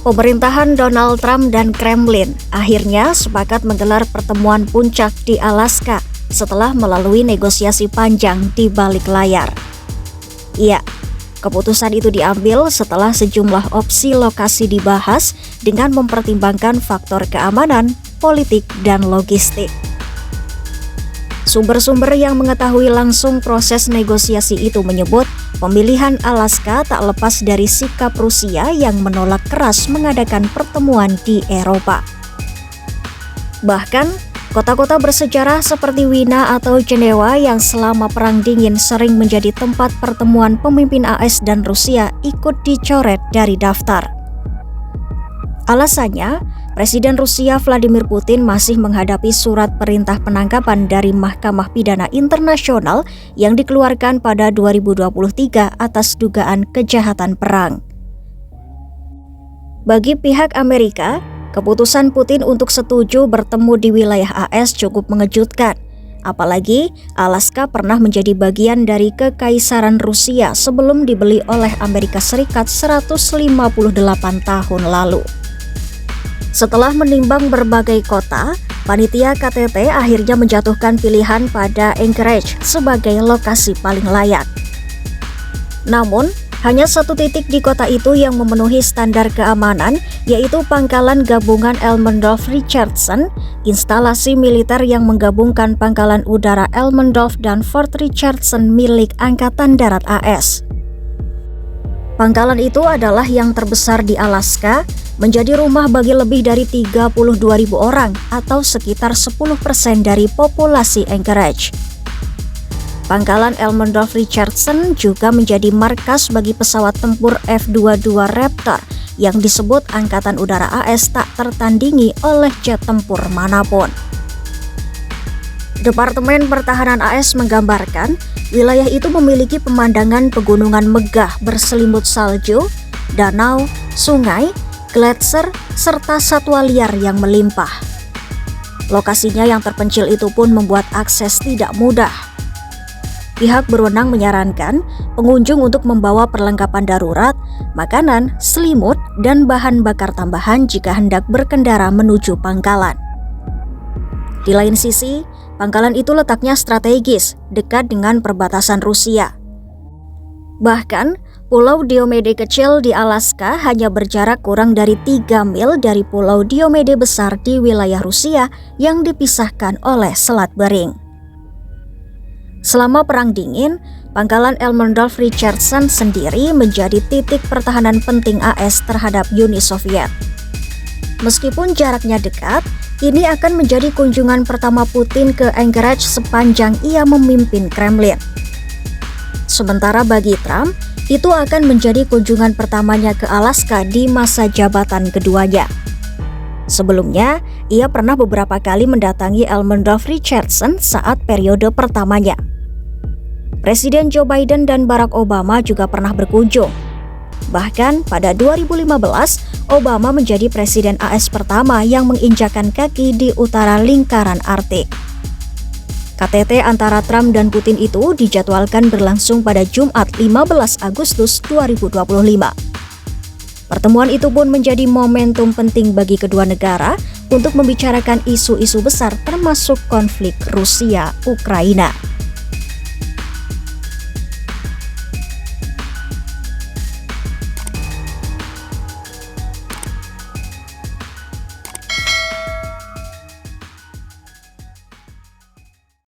Pemerintahan Donald Trump dan Kremlin akhirnya sepakat menggelar pertemuan puncak di Alaska setelah melalui negosiasi panjang di balik layar. Iya, keputusan itu diambil setelah sejumlah opsi lokasi dibahas dengan mempertimbangkan faktor keamanan, politik, dan logistik. Sumber-sumber yang mengetahui langsung proses negosiasi itu menyebut pemilihan Alaska tak lepas dari sikap Rusia yang menolak keras mengadakan pertemuan di Eropa. Bahkan, kota-kota bersejarah seperti Wina atau Jenewa yang selama Perang Dingin sering menjadi tempat pertemuan pemimpin AS dan Rusia ikut dicoret dari daftar. Alasannya, Presiden Rusia Vladimir Putin masih menghadapi surat perintah penangkapan dari Mahkamah Pidana Internasional yang dikeluarkan pada 2023 atas dugaan kejahatan perang. Bagi pihak Amerika, keputusan Putin untuk setuju bertemu di wilayah AS cukup mengejutkan. Apalagi Alaska pernah menjadi bagian dari Kekaisaran Rusia sebelum dibeli oleh Amerika Serikat 158 tahun lalu. Setelah menimbang berbagai kota, panitia KTT akhirnya menjatuhkan pilihan pada Anchorage sebagai lokasi paling layak. Namun, hanya satu titik di kota itu yang memenuhi standar keamanan, yaitu Pangkalan Gabungan Elmendorf-Richardson, instalasi militer yang menggabungkan Pangkalan Udara Elmendorf dan Fort Richardson milik Angkatan Darat AS. Pangkalan itu adalah yang terbesar di Alaska, menjadi rumah bagi lebih dari 32.000 orang atau sekitar 10% dari populasi Anchorage. Pangkalan Elmendorf-Richardson juga menjadi markas bagi pesawat tempur F-22 Raptor yang disebut Angkatan Udara AS tak tertandingi oleh jet tempur manapun. Departemen Pertahanan AS menggambarkan, wilayah itu memiliki pemandangan pegunungan megah berselimut salju, danau, sungai, gletser, serta satwa liar yang melimpah. Lokasinya yang terpencil itu pun membuat akses tidak mudah. Pihak berwenang menyarankan pengunjung untuk membawa perlengkapan darurat, makanan, selimut, dan bahan bakar tambahan jika hendak berkendara menuju pangkalan. Di lain sisi, pangkalan itu letaknya strategis, dekat dengan perbatasan Rusia. Bahkan, Pulau Diomede kecil di Alaska hanya berjarak kurang dari 3 mil dari Pulau Diomede besar di wilayah Rusia yang dipisahkan oleh Selat Bering. Selama Perang Dingin, Pangkalan Elmendorf-Richardson sendiri menjadi titik pertahanan penting AS terhadap Uni Soviet. Meskipun jaraknya dekat, ini akan menjadi kunjungan pertama Putin ke Anchorage sepanjang ia memimpin Kremlin. Sementara bagi Trump, itu akan menjadi kunjungan pertamanya ke Alaska di masa jabatan keduanya. Sebelumnya, ia pernah beberapa kali mendatangi Elmendorf-Richardson saat periode pertamanya. Presiden Joe Biden dan Barack Obama juga pernah berkunjung. Bahkan pada 2015, Obama menjadi presiden AS pertama yang menginjakkan kaki di utara lingkaran Arktik. KTT antara Trump dan Putin itu dijadwalkan berlangsung pada Jumat 15 Agustus 2025. Pertemuan itu pun menjadi momentum penting bagi kedua negara untuk membicarakan isu-isu besar termasuk konflik Rusia-Ukraina.